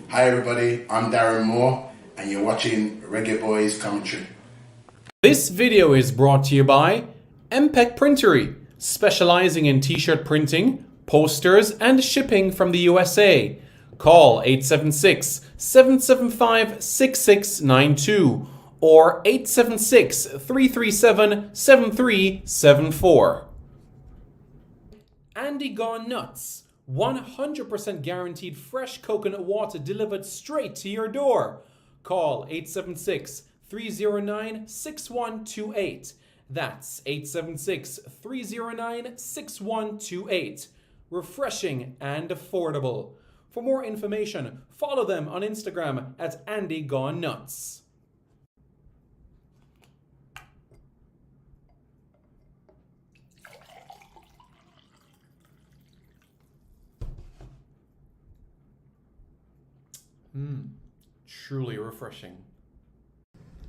Hi everybody, I'm Darren Moore and you're watching Reggae Boys Commentary. This video is brought to you by MPEC Printery, specializing in t-shirt printing, posters, and shipping from the USA. Call 876-775-6692 or 876-337-7374. Andy Gone Nuts. 100% guaranteed fresh coconut water delivered straight to your door. Call 876-309-6128. That's 876-309-6128. Refreshing and affordable. For more information, follow them on Instagram at Andy Gone Nuts. Truly refreshing.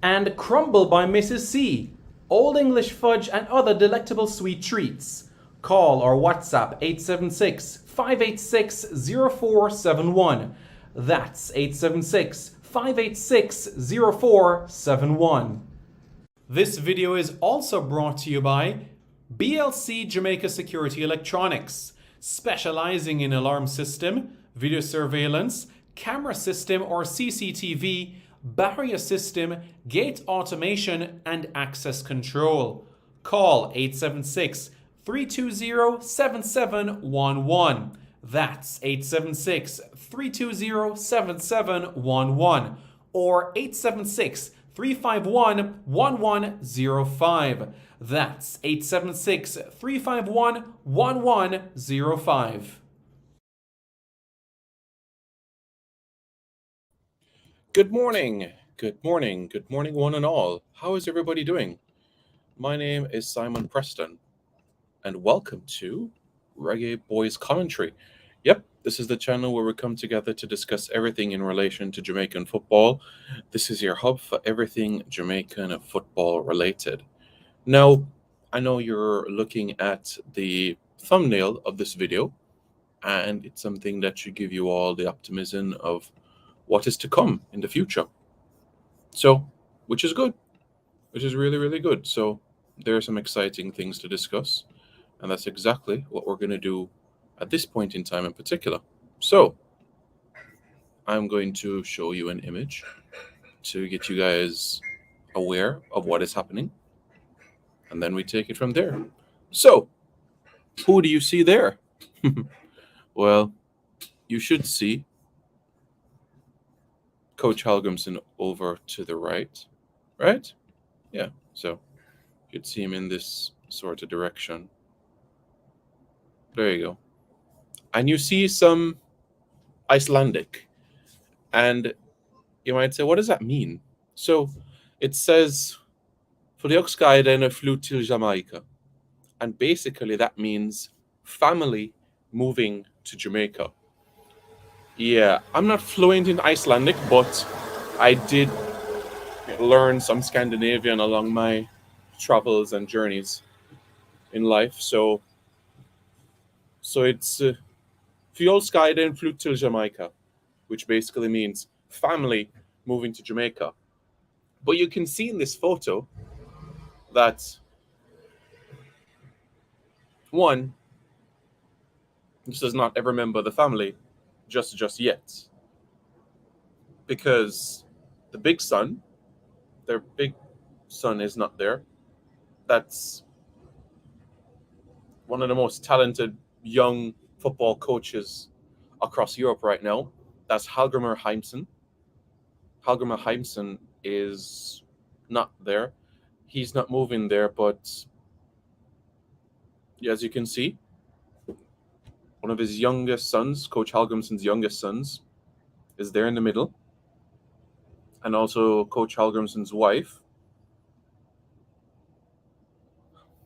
And Crumble by Mrs. C. Old English fudge and other delectable sweet treats. Call or WhatsApp 876-586-0471. That's 876-586-0471. This video is also brought to you by BLC Jamaica Security Electronics, specializing in alarm system, video surveillance, camera system or CCTV, barrier system, gate automation, and access control. Call 876-320-7711. That's 876-320-7711 or 876-351-1105. That's 876-351-1105. Good morning, one and all. How is everybody doing? My name is Simon Preston, and welcome to Reggae Boys Commentary. Yep, this is the channel where we come together to discuss everything in relation to Jamaican football. This is your hub for everything Jamaican football related. Now, I know you're looking at the thumbnail of this video, and it's something that should give you all the optimism of what is to come in the future. So, which is good, which is really, really good. So there are some exciting things to discuss, and that's exactly what we're going to do at this point in time in particular. So I'm going to show you an image to get you guys aware of what is happening, and then we take it from there. So who do you see there? Well, you should see Coach Hallgrimsson over to the right? Yeah, so you'd see him in this sort of direction. There you go. And you see some Icelandic. And you might say, what does that mean? So it says, Flugskiden flew till Jamaica. And basically that means family moving to Jamaica. Yeah, I'm not fluent in Icelandic, but I did learn some Scandinavian along my travels and journeys in life. So it's Fjolskyden flew till Jamaica, which basically means family moving to Jamaica. But you can see in this photo that one just does not ever remember the family just yet, because the big son, their big son, is not there. That's one of the most talented young football coaches across Europe right now. That's Hallgrimsson. Hallgrimsson is not there. He's not moving there, but as you can see, one of his youngest sons, Coach Hallgrimsson's youngest sons, is there in the middle. And also Coach Hallgrimsson's wife.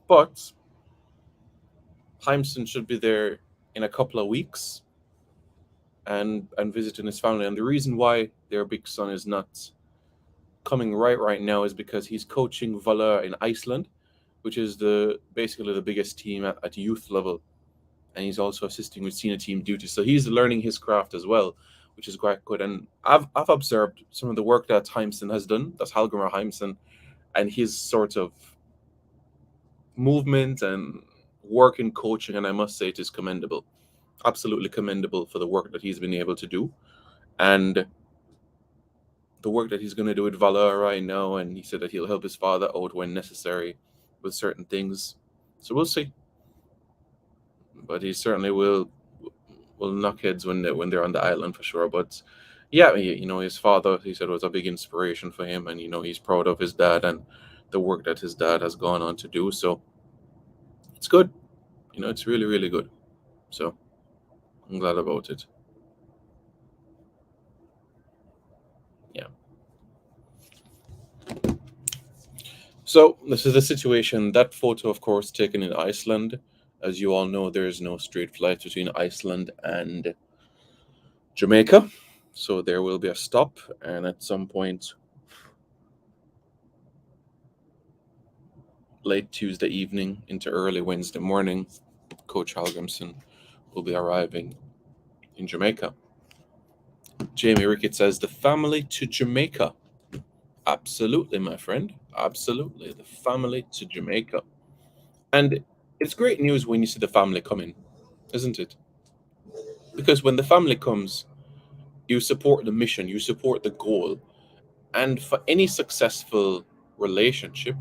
But Heimson should be there in a couple of weeks and visiting his family. And the reason why their big son is not coming right now is because he's coaching Valur in Iceland, which is basically the biggest team at youth level. And he's also assisting with senior team duties. So he's learning his craft as well, which is quite good. And I've observed some of the work that Hallgrimsson has done. That's Hallgrimsson, and his sort of movement and work in coaching, and I must say it is commendable, absolutely commendable for the work that he's been able to do, and the work that he's going to do with Vala right now. And he said that he'll help his father out when necessary with certain things. So we'll see. But he certainly will knock heads when they're on the island for sure. But yeah, his father, he said, was a big inspiration for him, and he's proud of his dad and the work that his dad has gone on to do. So it's good. It's really, really good. So I'm glad about it. Yeah. So this is the situation. That photo, of course, taken in Iceland. As you all know, there is no straight flight between Iceland and Jamaica. So there will be a stop, and at some point late Tuesday evening into early Wednesday morning, Coach Hallgrimsson will be arriving in Jamaica. Jamie Rickett says, the family to Jamaica. Absolutely, my friend. Absolutely. The family to Jamaica. And it's great news when you see the family coming, isn't it? Because when the family comes, you support the mission, you support the goal. And for any successful relationship,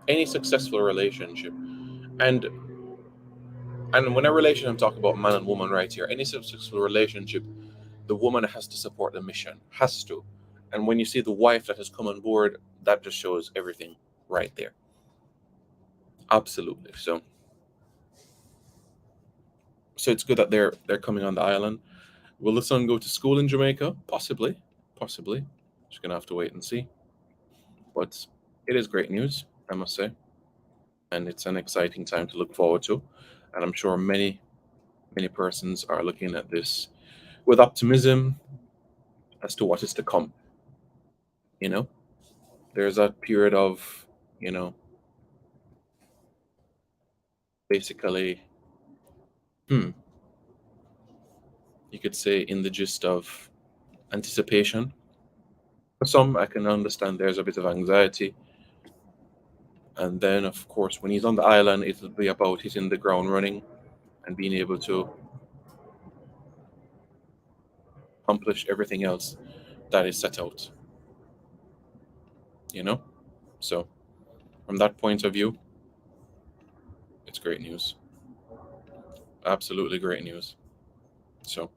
and when a relationship, I'm talking about man and woman right here, any successful relationship, the woman has to support the mission, has to. And when you see the wife that has come on board, that just shows everything right there. Absolutely. So it's good that they're coming on the island. Will the son go to school in Jamaica? Possibly. Just gonna have to wait and see. But it is great news, I must say. And it's an exciting time to look forward to. And I'm sure many persons are looking at this with optimism as to what is to come. There's that period of, basically, you could say, in the gist of anticipation. For some, I can understand there's a bit of anxiety. And then, of course, when he's on the island, it'll be about hitting the ground running and being able to accomplish everything else that is set out. So from that point of view, it's great news. Absolutely great news. So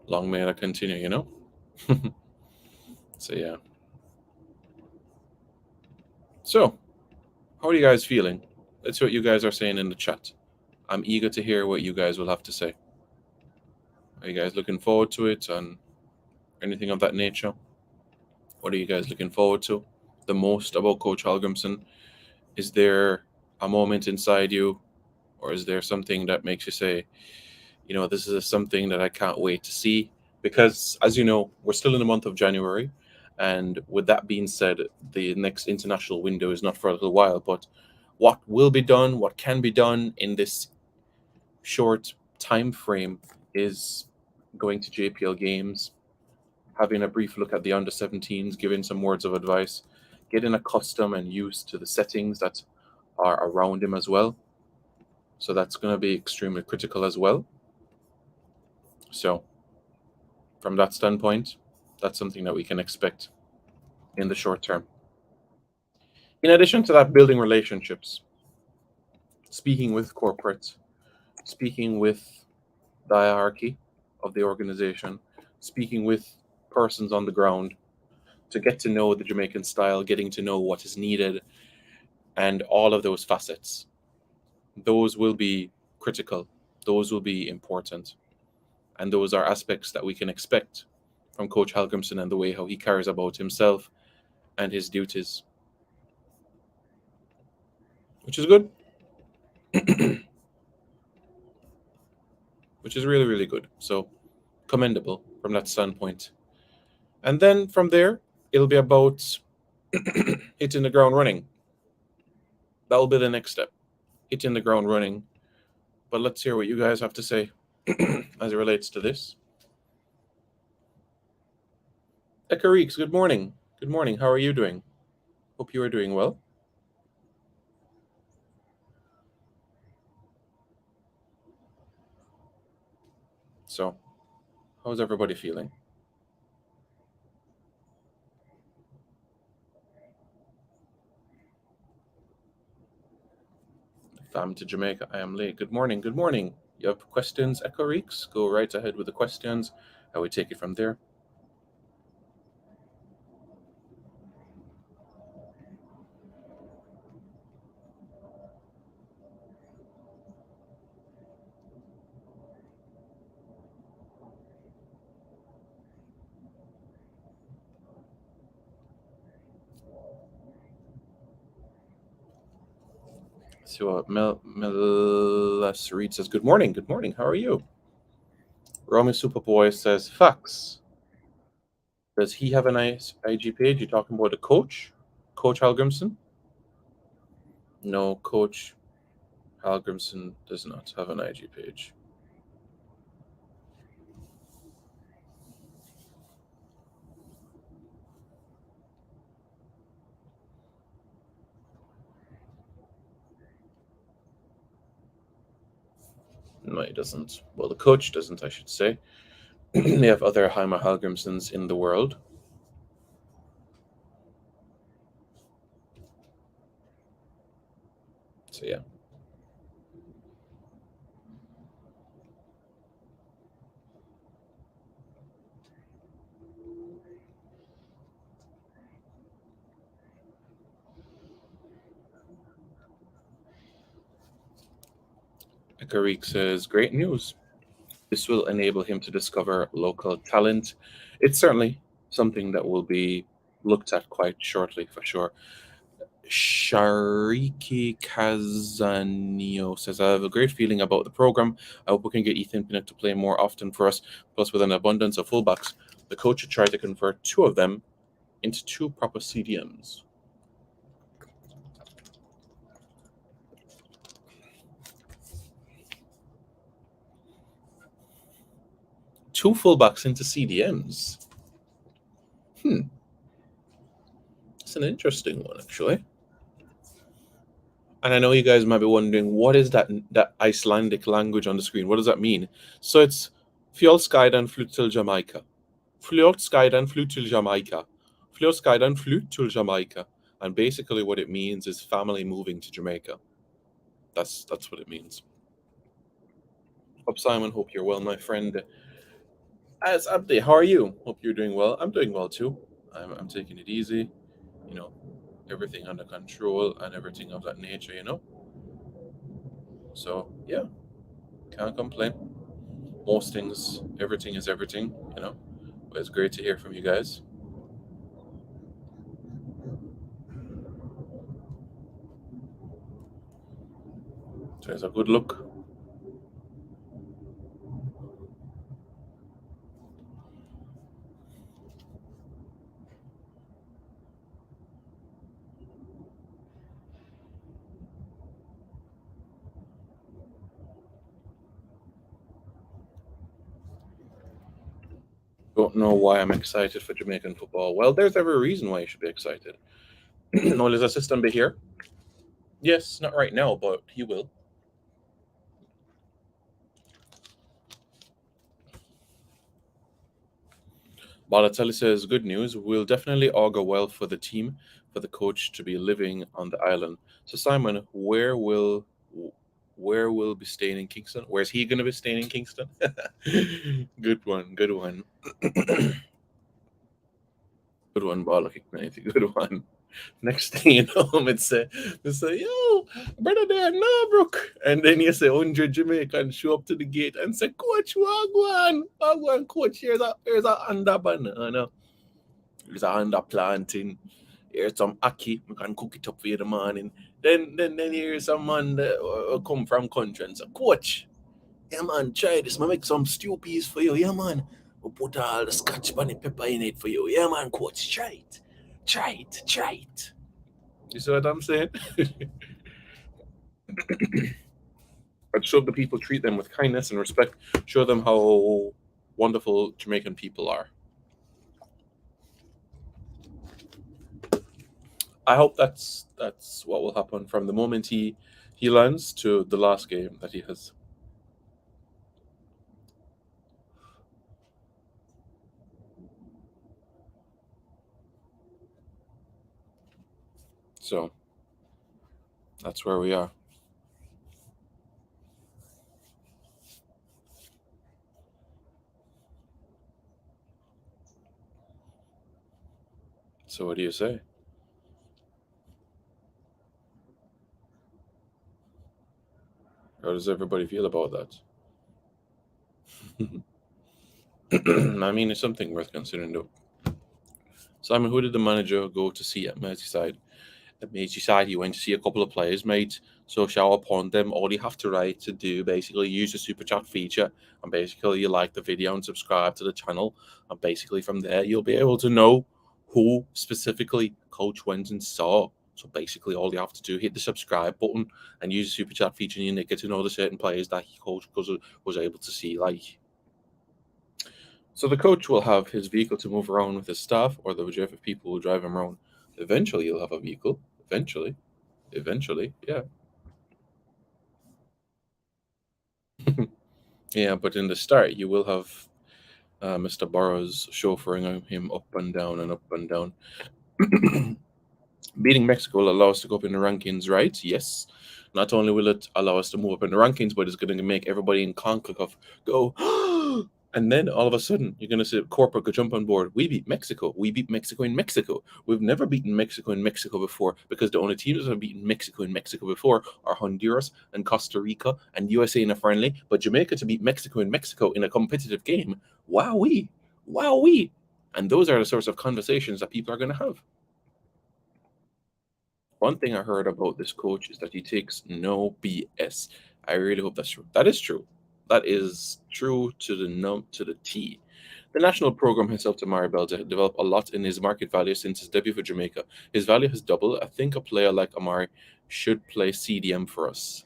long may it continue. So yeah. So how are you guys feeling? Let's see what you guys are saying in the chat. I'm eager to hear what you guys will have to say. Are you guys looking forward to it and anything of that nature? What are you guys looking forward to the most about Coach Hallgrimsson? Is there a moment inside you, or is there something that makes you say, this is something that I can't wait to see? Because, as you know, we're still in the month of January. And with that being said, the next international window is not for a little while. But what will be done, what can be done in this short time frame is going to JPL games, having a brief look at the under-17s, giving some words of advice, getting accustomed and used to the settings that are around him as well. So that's going to be extremely critical as well. So from that standpoint, that's something that we can expect in the short term. In addition to that, building relationships, speaking with corporate, speaking with the hierarchy of the organization, speaking with persons on the ground to get to know the Jamaican style, getting to know what is needed, and all of those facets. Those will be critical. Those will be important. And those are aspects that we can expect from Coach Hallgrimsson and the way how he carries about himself and his duties, which is good. Which is really, really good. So commendable from that standpoint. And then from there, it'll be about hitting the ground running. That'll be the next step, hitting the ground running. But let's hear what you guys have to say. as it relates to this. Ekareeks, good morning. Good morning. How are you doing? Hope you are doing well. So, how's everybody feeling? Fam to Jamaica, I am late. Good morning. Good morning. You have questions, Ekareeks? Go right ahead with the questions. I would take it from there. So, Melas Reed says, good morning. Good morning. How are you? Romy Superboy says, facts. Does he have a nice IG page? You talking about the coach? Coach Hallgrimsson? No, Coach Hallgrimsson does not have an IG page. No, he doesn't. Well, the coach doesn't, I should say. They have other Heimer Hallgrimssons in the world. So, yeah. Karik says, great news. This will enable him to discover local talent. It's certainly something that will be looked at quite shortly, for sure. Shariki Kazanio says, I have a great feeling about the program. I hope we can get Ethan Pinnock to play more often for us. Plus, with an abundance of fullbacks, the coach should try to convert two of them into two proper CDMs. Two fullbacks into CDMs. It's an interesting one, actually. And I know you guys might be wondering, what is that Icelandic language on the screen? What does that mean? So it's Fjolskaidan flytt till Jamaica. Fjolskaidan flytt till Jamaica. Fjolskaidan flytt till Jamaica. And basically what it means is family moving to Jamaica. That's what it means. Hope Simon, hope you're well, my friend. As Abdi, how are you? Hope you're doing well. I'm doing well too. I'm taking it easy. You know, everything under control and everything of that nature, you know. So yeah, can't complain. Most things, everything is everything, you know. But it's great to hear from you guys. So it's a good look. Don't know why I'm excited for Jamaican football. Well, there's every reason why you should be excited. No, his assistant be here? Yes, not right now, but he will. Balotelli says, good news. Will definitely augur well for the team, for the coach to be living on the island. So Simon, where will be staying in Kingston? Where's he gonna be staying in Kingston? Good one, good one. Good one, Balo Kicknity. Good one. Next thing you know, say, yo, brother there, no, Brook. And then you say, 100 Jamaican show up to the gate and say, Coach, Wagwan, Coach, here's a under banana. Here's a under planting. Here's some ackee. We can cook it up for you in the morning. Then here's some man that come from country and say, Coach, yeah, man, try this. I make some stew peas for you. Yeah, man. We put all the scotch bunny pepper in it for you. Yeah, man, Coach, try it. Try it. Try it. You see what I'm saying? And show the people, treat them with kindness and respect. Show them how wonderful Jamaican people are. I hope that's what will happen from the moment he lands to the last game that he has. So that's where we are. So what do you say? How does everybody feel about that? I mean, it's something worth considering, though. Simon, who did the manager go to see at Merseyside? At Merseyside, he went to see a couple of players, mate. So shower upon them. All you have to write to do, basically, use the super chat feature, and basically you like the video and subscribe to the channel, and basically from there you'll be able to know who specifically Coach went and saw. So basically, all you have to do, hit the subscribe button and use the super chat feature, and you get to know the certain players that Coach was able to see. Like, so the coach will have his vehicle to move around with his staff, or the majority of people will drive him around. Eventually, he'll have a vehicle. Eventually, yeah. Yeah, but in the start, you will have Mr. Burrows chauffeuring him up and down and up and down. Beating Mexico will allow us to go up in the rankings, right? Yes. Not only will it allow us to move up in the rankings, but it's going to make everybody in CONCACAF go, and then all of a sudden, you're going to see corporate go jump on board. We beat Mexico. We beat Mexico in Mexico. We've never beaten Mexico in Mexico before, because the only teams that have beaten Mexico in Mexico before are Honduras and Costa Rica and USA in a friendly. But Jamaica to beat Mexico in a competitive game, wowee, wowee. And those are the sorts of conversations that people are going to have. One thing I heard about this coach is that he takes no BS. I really hope that's true. That is true. That is true to the to the T. The national program has helped Amari Bell to develop a lot in his market value since his debut for Jamaica. His value has doubled. I think a player like Amari should play CDM for us.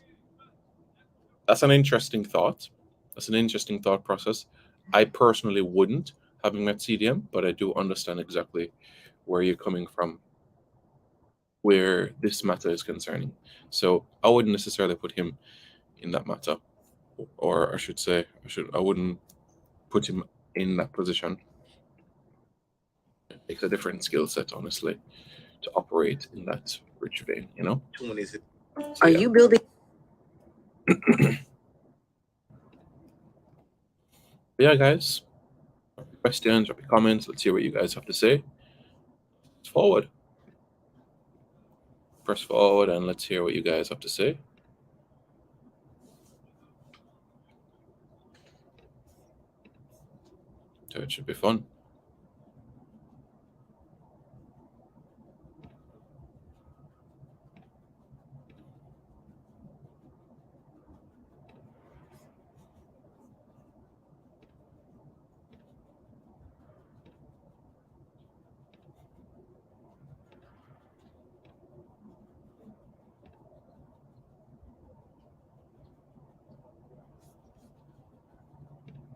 That's an interesting thought. That's an interesting thought process. I personally wouldn't, having met CDM, but I do understand exactly where you're coming from, where this matter is concerning. So I wouldn't necessarily put him in that matter, or I should say, I wouldn't put him in that position. It takes a different skill set, honestly, to operate in that rich vein. So, Are yeah. you building? Yeah, guys, questions or comments. Let's hear what you guys have to say. Let's forward. Press forward and let's hear what you guys have to say. So it should be fun.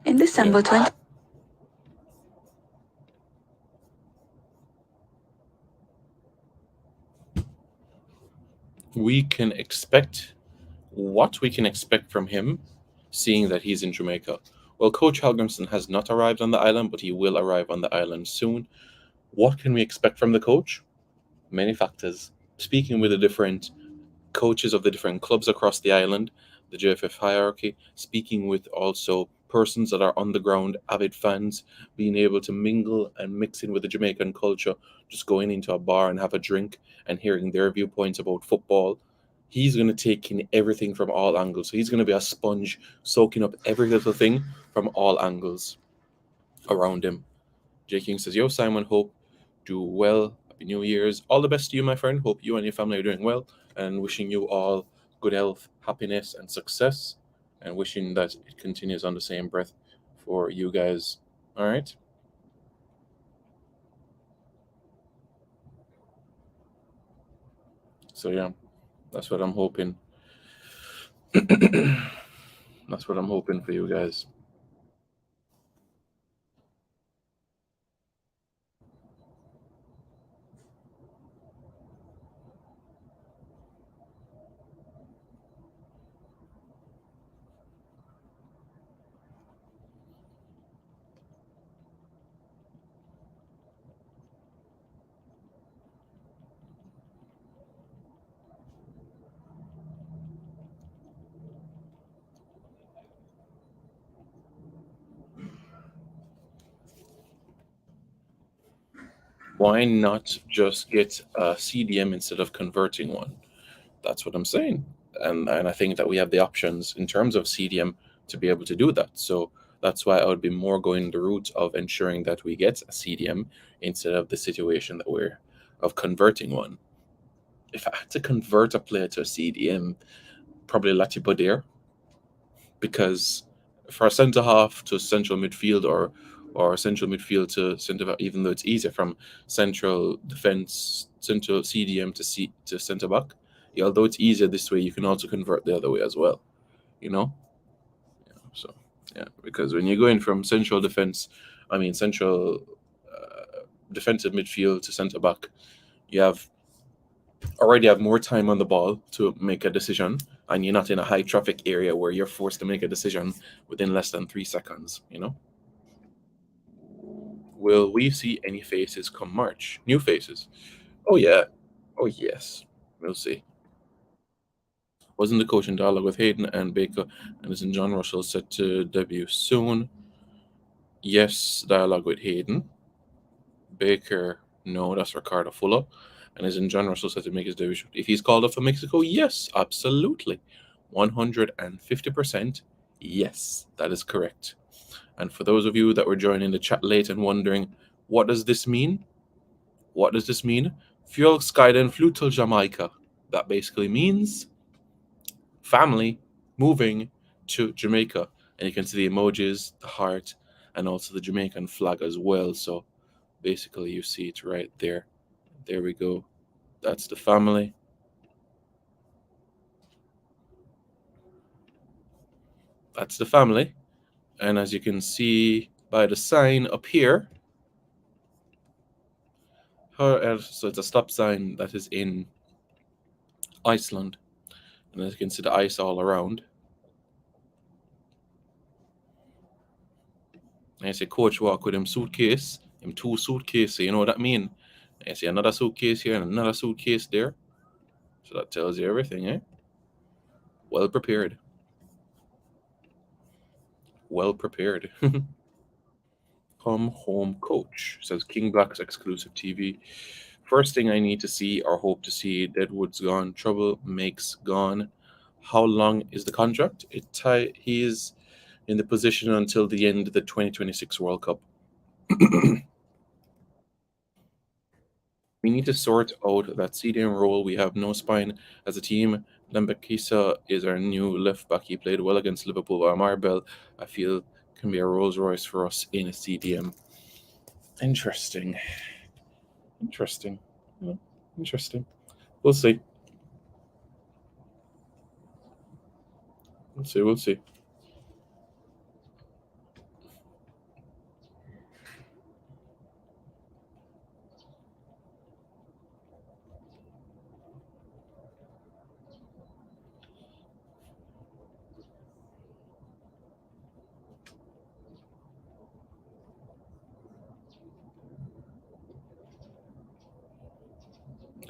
In December 20. We can expect what we can expect from him, seeing that he's in Jamaica. Well, Coach Hallgrimsson has not arrived on the island, but he will arrive on the island soon. What can we expect from the coach? Many factors. Speaking with the different coaches of the different clubs across the island, the JFF hierarchy, speaking with also persons that are on the ground, avid fans, being able to mingle and mix in with the Jamaican culture, just going into a bar and have a drink and hearing their viewpoints about football. He's going to take in everything from all angles. So he's going to be a sponge, soaking up every little thing from all angles around him. J King says, Yo, Simon, hope do well. Happy New Year's. All the best to you, my friend. Hope you and your family are doing well, and wishing you all good health, happiness, and success, and wishing that it continues on the same breath for you guys. All right. So, yeah, that's what I'm hoping. That's what I'm hoping for you guys. Why not just get a CDM instead of converting one? That's what I'm saying. And I think that we have the options in terms of CDM to be able to do that. So that's why I would be more going the route of ensuring that we get a CDM instead of the situation that we're of converting one. If I had to convert a player to a CDM, probably Latipo there, because for a centre half to central midfield or central midfield to centre back, even though it's easier from central defense, central CDM to centre back, although it's easier this way, you can also convert the other way as well. You know, so yeah, because when you're going from central defense, central defensive midfield to centre back, you already have more time on the ball to make a decision, and you're not in a high traffic area where you're forced to make a decision within less than 3 seconds. Will we see any faces come March? New faces? Oh yeah. Oh yes. We'll see. Wasn't the coach in dialogue with Hayden and Baker, and isn't John Russell set to debut soon? Yes, dialogue with Hayden. Baker, no, that's Ricardo Fuller. And isn't John Russell set to make his debut? If he's called up for Mexico, yes, absolutely. 150%. Yes, that is correct. And for those of you that were joining the chat late and wondering, what does this mean? What does this mean? Fuel Skyden flew to Jamaica. That basically means family moving to Jamaica. And you can see the emojis, the heart, and also the Jamaican flag as well. So basically, you see it right there. There we go. That's the family. That's the family. And as you can see by the sign up here, so it's a stop sign that is in Iceland. And as you can see the ice all around. And you see coach walk with him suitcase, him 2 suitcases, so you know what that mean. And you see another suitcase here and another suitcase there. So that tells you everything, eh? Well prepared. Well prepared. Come home coach, says King Black's exclusive TV. First thing I need to see or hope to see, Deadwood's gone, Trouble makes gone. How long is the contract? He is in the position until the end of the 2026 World Cup. We need to sort out that CDM role. We have no spine as a team. Lembekisa is our new left back. He played well against Liverpool. Marbell, I feel, can be a Rolls Royce for us in a CDM. Interesting. Interesting. Interesting. We'll see. We'll see.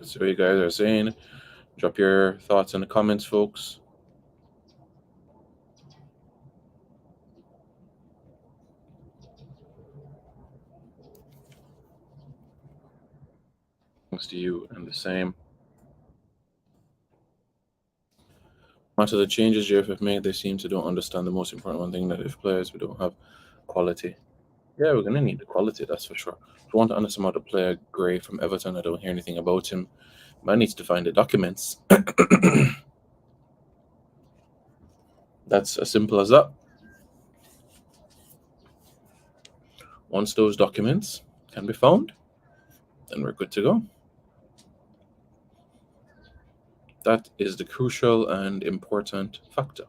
So what you guys are saying. Drop your thoughts in the comments, folks. Thanks to you and the same. Much of the changes JFF made, they seem to don't understand the most important one thing, that if players we don't have quality. Yeah, we're gonna need the quality, that's for sure. If you want to understand about the player Gray from Everton, I don't hear anything about him. Man needs to find the documents. That's as simple as that. Once those documents can be found, then we're good to go. That is the crucial and important factor.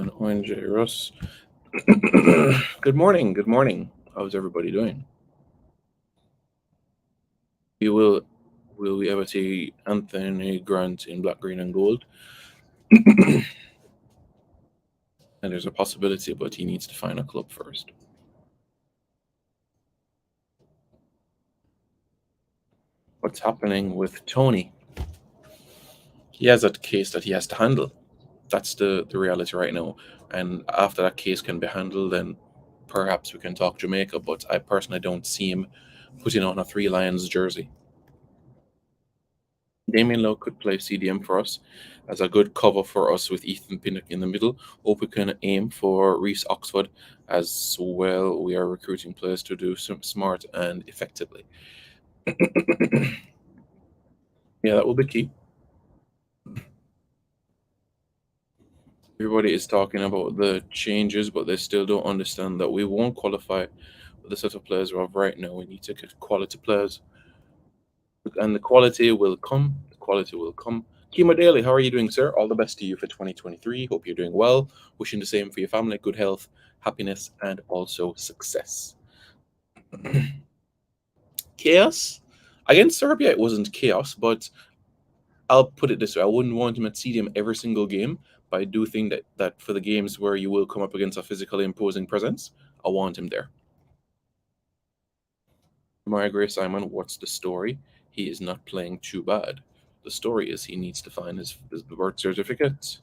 Owen J. Russ. Good morning. Good morning. How's everybody doing? Will we ever see Anthony Grant in black, green, and gold? And there's a possibility, but he needs to find a club first. What's happening with Tony? He has a case that he has to handle. That's the reality right now. And after that case can be handled, then perhaps we can talk Jamaica. But I personally don't see him putting on a Three Lions jersey. Damien Lowe could play CDM for us as a good cover for us with Ethan Pinnock in the middle. Hope we can aim for Reese Oxford as well. We are recruiting players to do some smart and effectively. Yeah, that will be key. Everybody is talking about the changes, but they still don't understand that we won't qualify with the set of players we have right now. We need to get quality players, and the quality will come. The quality will come. Kima Daly, how are you doing, sir? All the best to you for 2023. Hope you're doing well. Wishing the same for your family, good health, happiness, and also success. Chaos? Against Serbia, it wasn't chaos, but I'll put it this way. I wouldn't want him at CDM every single game, but I do think that for the games where you will come up against a physically imposing presence, I want him there. Maria Gray Simon, what's the story? He is not playing too bad. The story is he needs to find his birth certificate.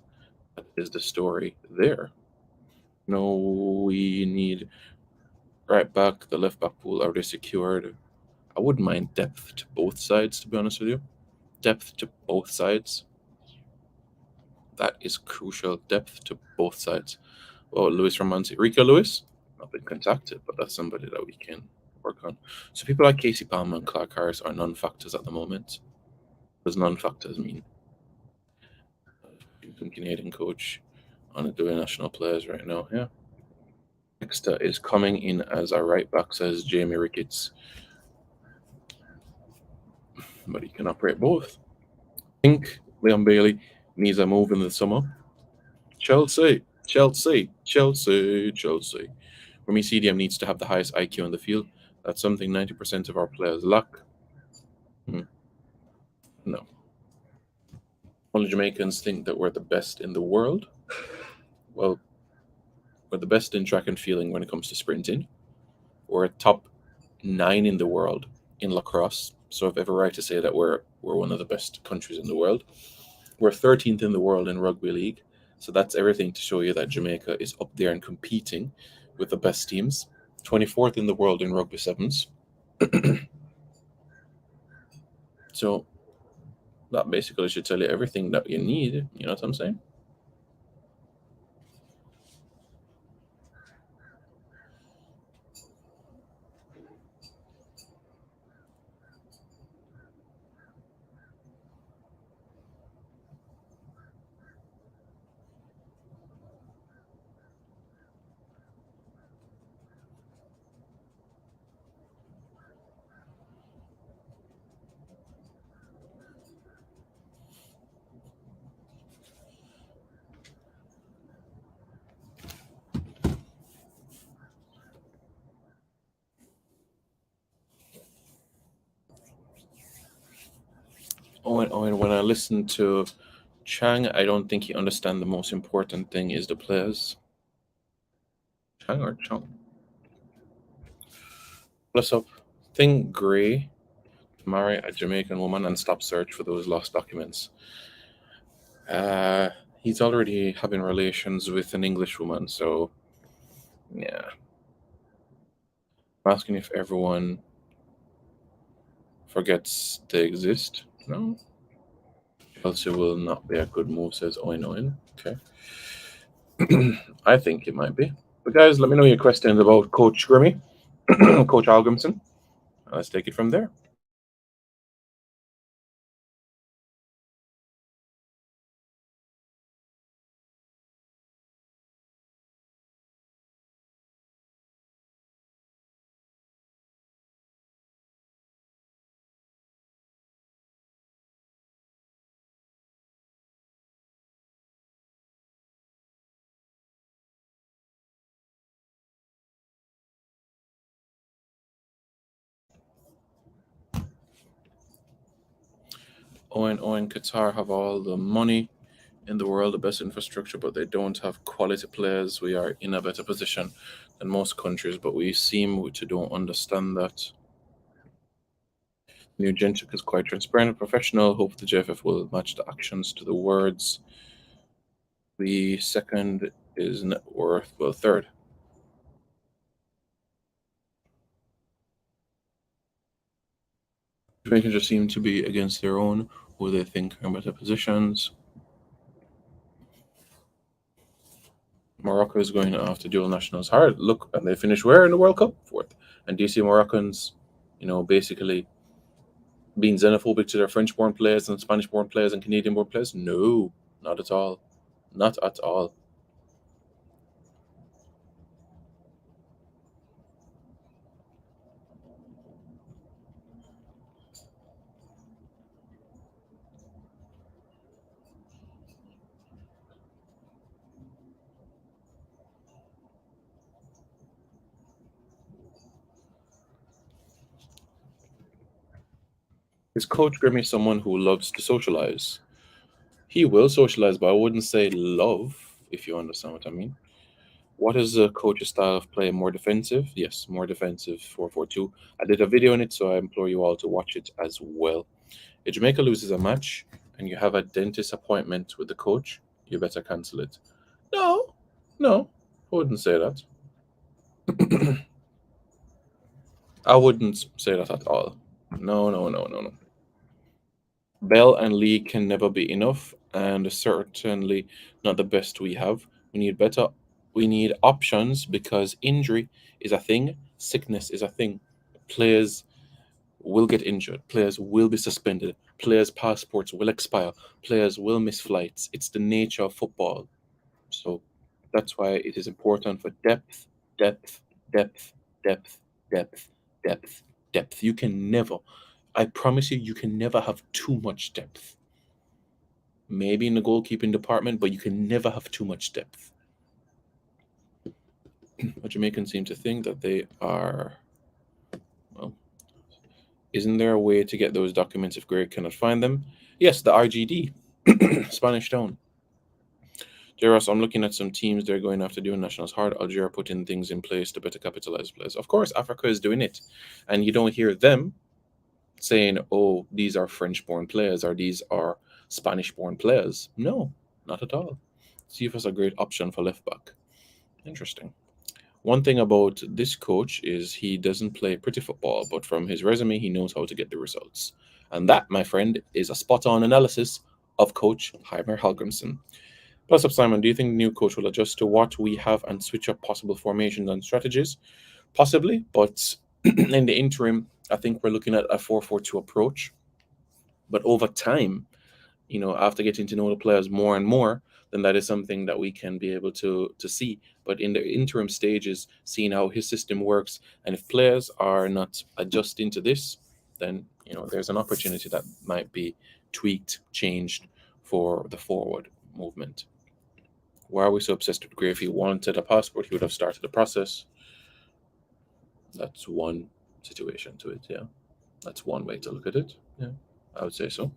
That is the story there. No, we need right back. The left back pool already secured. I wouldn't mind depth to both sides, to be honest with you. Depth to both sides. That is crucial. Depth to both sides. Well, Lewis Romanzi. Rico Lewis? Not been contacted, but that's somebody that we can work on. So people like Casey Palmer and Clark Harris are non-factors at the moment. What does non-factors mean? Some Canadian coach on the dual national players right now. Yeah. Dexter is coming in as a right back, says Jamie Ricketts. But he can operate both. I think Leon Bailey needs a move in the summer. Chelsea. For me, CDM needs to have the highest IQ on the field. That's something 90% of our players lack. No. Only Jamaicans think that we're the best in the world. Well, we're the best in track and field when it comes to sprinting. We're top 9 in the world in lacrosse. So I've ever right to say that we're one of the best countries in the world. We're 13th in the world in rugby league. So that's everything to show you that Jamaica is up there and competing with the best teams. 24th in the world in rugby sevens. So that basically should tell you everything that you need. You know what I'm saying? Owen, when I listen to Chang, I don't think he understands the most important thing is the players. Chang or Chong? Plus up. Think Gray marry a Jamaican woman and stop search for those lost documents. He's already having relations with an English woman, so yeah. I'm asking if everyone forgets they exist. No. Chelsea will not be a good move, says Owen. Okay. I think it might be. But guys, let me know your questions about Coach Grimmy, Coach Hallgrimsson. Let's take it from there. Owen, Qatar have all the money in the world, the best infrastructure, but they don't have quality players. We are in a better position than most countries, but we seem to don't understand that. New Genchik is quite transparent and professional. Hope the JFF will match the actions to the words. The second is net worth, well, third. Jamaicans just seem to be against their own, who they think are in better positions. Morocco is going after dual nationals hard. Look, and they finish where in the World Cup? Fourth. And do you see Moroccans, basically being xenophobic to their French-born players and Spanish-born players and Canadian-born players? No, not at all. Not at all. Is Coach Grimmy someone who loves to socialize? He will socialize, but I wouldn't say love, if you understand what I mean. What is the coach's style of play? More defensive? Yes, more defensive, 4-4-2. I did a video on it, so I implore you all to watch it as well. If Jamaica loses a match and you have a dentist appointment with the coach, you better cancel it. No, I wouldn't say that. I wouldn't say that at all. No. Bell and Lee can never be enough, and certainly not the best we have. We need better. We need options because injury is a thing, sickness is a thing. Players will get injured, players will be suspended, players' passports will expire, players will miss flights. It's the nature of football. So that's why it is important for depth, depth, depth, depth, depth, depth, depth. You can never, I promise you can never have too much depth. Maybe in the goalkeeping department, but you can never have too much depth. But Jamaicans seem to think that they are, well, isn't there a way to get those documents if Greg cannot find them? Yes, the RGD, Spanish Town. Jaros, I'm looking at some teams they're going after doing nationals hard. Algeria putting things in place to better capitalize players. Of course, Africa is doing it. And you don't hear them saying, oh, these are French-born players or these are Spanish-born players. No, not at all. CF is a great option for left back. Interesting. One thing about this coach is he doesn't play pretty football, but from his resume, he knows how to get the results. And that, my friend, is a spot-on analysis of Coach Hallgrimsson. Plus up, Simon, do you think the new coach will adjust to what we have and switch up possible formations and strategies? Possibly, but in the interim, I think we're looking at a 4-4-2 approach. But over time, after getting to know the players more and more, then that is something that we can be able to see. But in the interim stages, seeing how his system works, and if players are not adjusting to this, then there's an opportunity that might be tweaked, changed for the forward movement. Why are we so obsessed with Gray? If he wanted a passport, he would have started the process. That's one situation to it, yeah. That's one way to look at it, yeah. I would say so.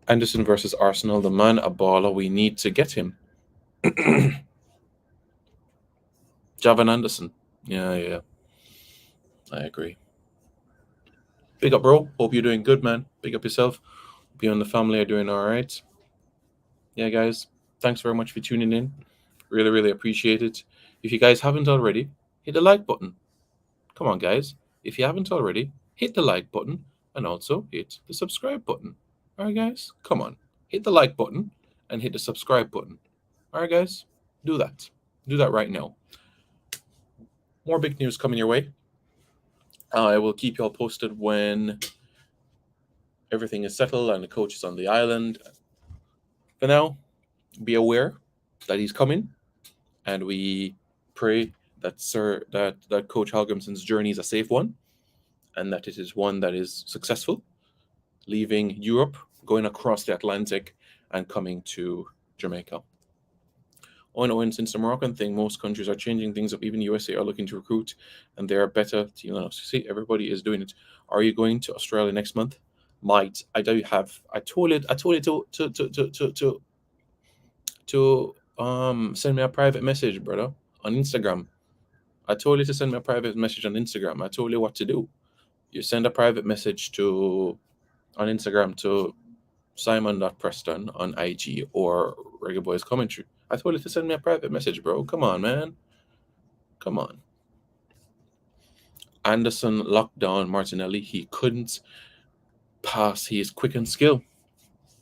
Anderson versus Arsenal, the man, a baller. We need to get him. Javan Anderson. Yeah. I agree. Big up, bro. Hope you're doing good, man. Big up yourself. Hope you and the family are doing all right. Yeah, guys. Thanks very much for tuning in. Really, really appreciate it. If you guys haven't already, hit the like button. Come on, guys. If you haven't already, hit the like button and also hit the subscribe button. All right, guys? Come on. Hit the like button and hit the subscribe button. All right, guys? Do that. Do that right now. More big news coming your way. I will keep you all posted when everything is settled and the coach is on the island. For now, be aware that he's coming, and we pray that that Coach Hallgrimsson's journey is a safe one, and that it is one that is successful, leaving Europe, going across the Atlantic, and coming to Jamaica. Owen, since the Moroccan thing, most countries are changing things up. Even USA are looking to recruit, and they are better. See, everybody is doing it. Are you going to Australia next month? might. I told it to send me a private message, brother, on Instagram. I told you to send me a private message on Instagram. I told you what to do. You send a private message on Instagram to Simon.Preston on IG or Reggae Boys Commentary. I told you to send me a private message, bro. Come on, man. Come on. Anderson locked down Martinelli. He couldn't pass. He is quick and skill.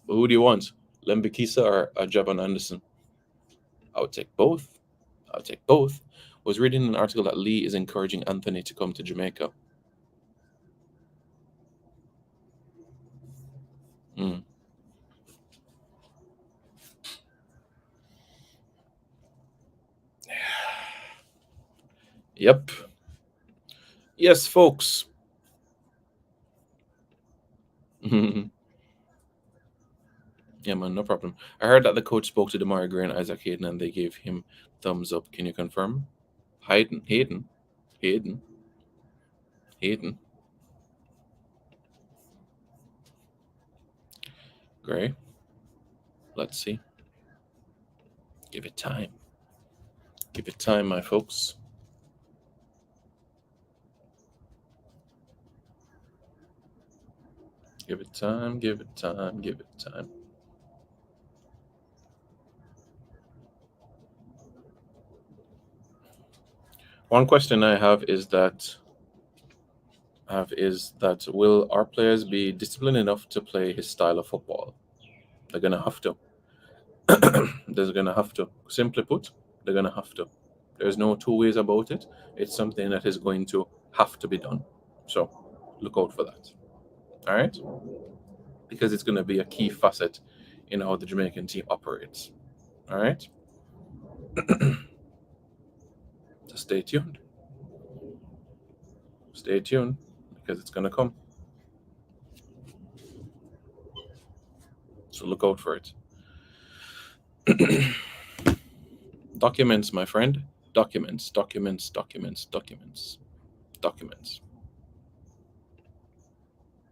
But who do you want? Lembikisa or Jaban Anderson? I would take both. Was reading an article that Lee is encouraging Anthony to come to Jamaica. Yep. Yes, folks. Yeah, man, no problem. I heard that the coach spoke to Damari Gray and Isaac Hayden and they gave him thumbs up. Can you confirm? Hayden. Gray. Let's see. Give it time. Give it time, my folks. Give it time. One question I have is that will our players be disciplined enough to play his style of football? They're gonna have to. They're gonna have to. Simply put, they're gonna have to. There's no two ways about it. It's something that is going to have to be done. So look out for that. All right? Because it's going to be a key facet in how the Jamaican team operates. All right? So stay tuned. Stay tuned because it's going to come. So look out for it. Documents, my friend. Documents.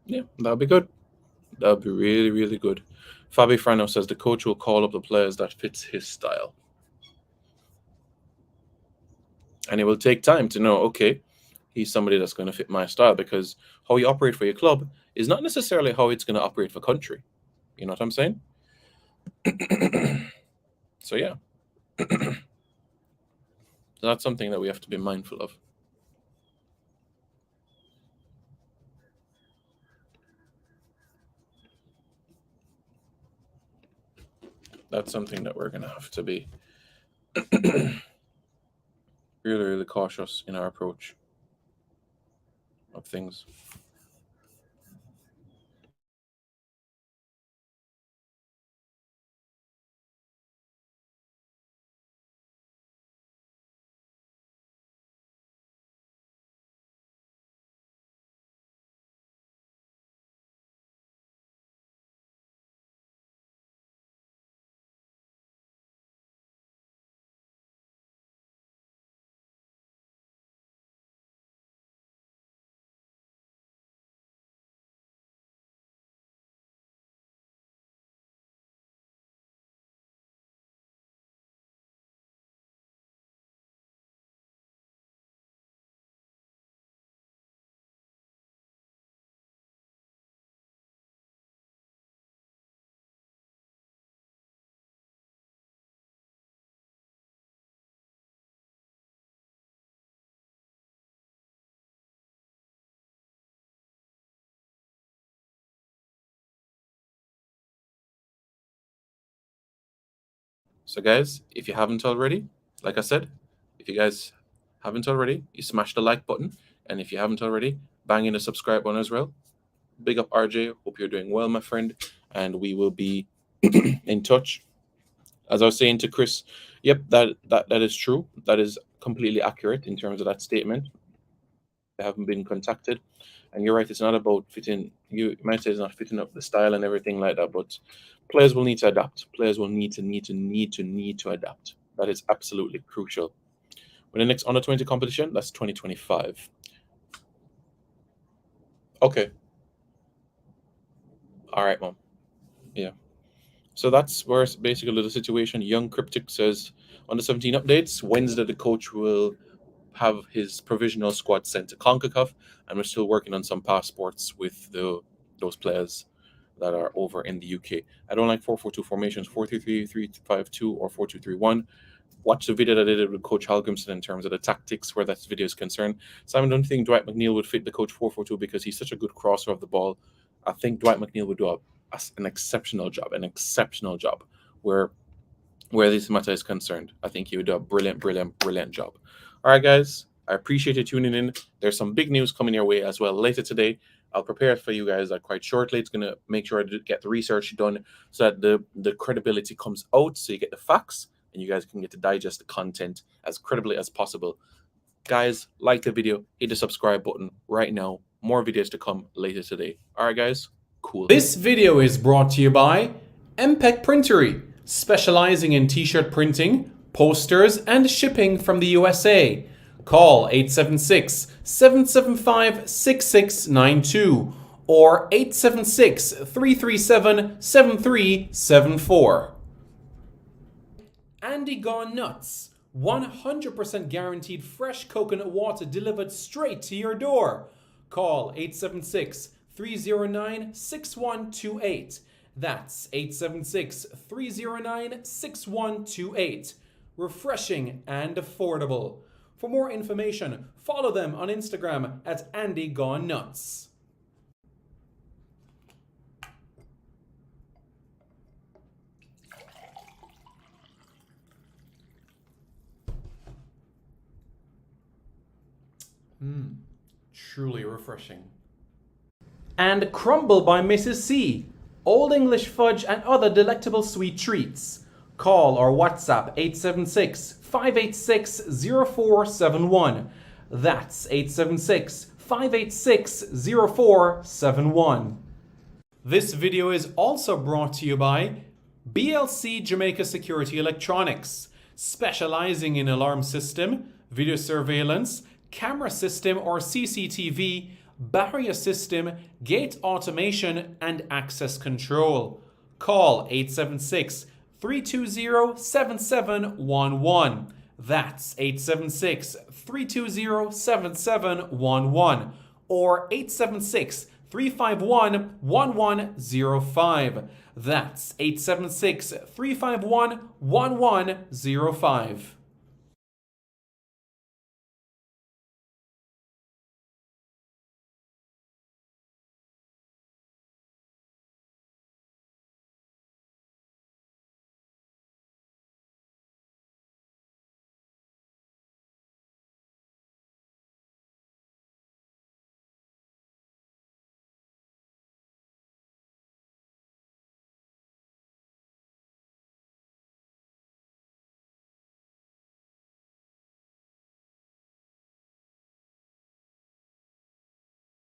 Yeah, that'll be good. That'll be really, really good. Fabi Frano says the coach will call up the players that fits his style. And it will take time to know, okay, he's somebody that's going to fit my style, because how you operate for your club is not necessarily how it's going to operate for country. You know what I'm saying? So yeah. That's something that we have to be mindful of. That's something that we're going to have to be really, really cautious in our approach of things. So guys, if you haven't already, like I said, if you guys haven't already, you smash the like button. And if you haven't already, bang in the subscribe button as well. Big up RJ. Hope you're doing well, my friend. And we will be in touch. As I was saying to Chris, yep, that is true. That is completely accurate in terms of that statement. They haven't been contacted. And you're right, it's not about fitting. You might say it's not fitting up the style and everything like that, but players will need to adapt. Players will need to adapt. That is absolutely crucial. When the next under 20 competition, that's 2025. Okay. All right, Mom. Yeah. So that's where it's basically the situation. Young Cryptic says on the 17 updates, Wednesday the coach will have his provisional squad sent to CONCACAF, and we're still working on some passports with those players that are over in the UK. I don't like 4-4-2 formations, 4-3-3, 3-5-2, or 4-2-3-1. Watch the video that I did with Coach Hallgrimsson in terms of the tactics where that video is concerned. Simon, don't think Dwight McNeil would fit the coach 4-4-2 because he's such a good crosser of the ball. I think Dwight McNeil would do an exceptional job where this matter is concerned. I think he would do a brilliant job. All right, guys, I appreciate you tuning in. There's some big news coming your way as well later today. I'll prepare it for you guys quite shortly. It's going to make sure I get the research done so that the credibility comes out, so you get the facts and you guys can get to digest the content as credibly as possible. Guys, like the video, hit the subscribe button right now. More videos to come later today. All right, guys, cool. This video is brought to you by MPEC Printery, specializing in t-shirt printing, posters, and shipping from the USA. Call 876-775-6692 or 876-337-7374. Andy Gone Nuts, 100% guaranteed fresh coconut water delivered straight to your door. Call 876-309-6128. That's 876-309-6128. Refreshing and affordable. For more information, follow them on Instagram at Andy Gone Nuts. Truly refreshing. And Crumble by Mrs. C. Old English fudge and other delectable sweet treats. Call or WhatsApp 876-586-0471. That's 876-586-0471. This video is also brought to you by BLC Jamaica Security Electronics, specializing in alarm system, video surveillance, camera system or CCTV, barrier system, gate automation, and access control. Call 876-320-7711. That's 876-320-7711 or 876-351-1105. That's 876-351-1105.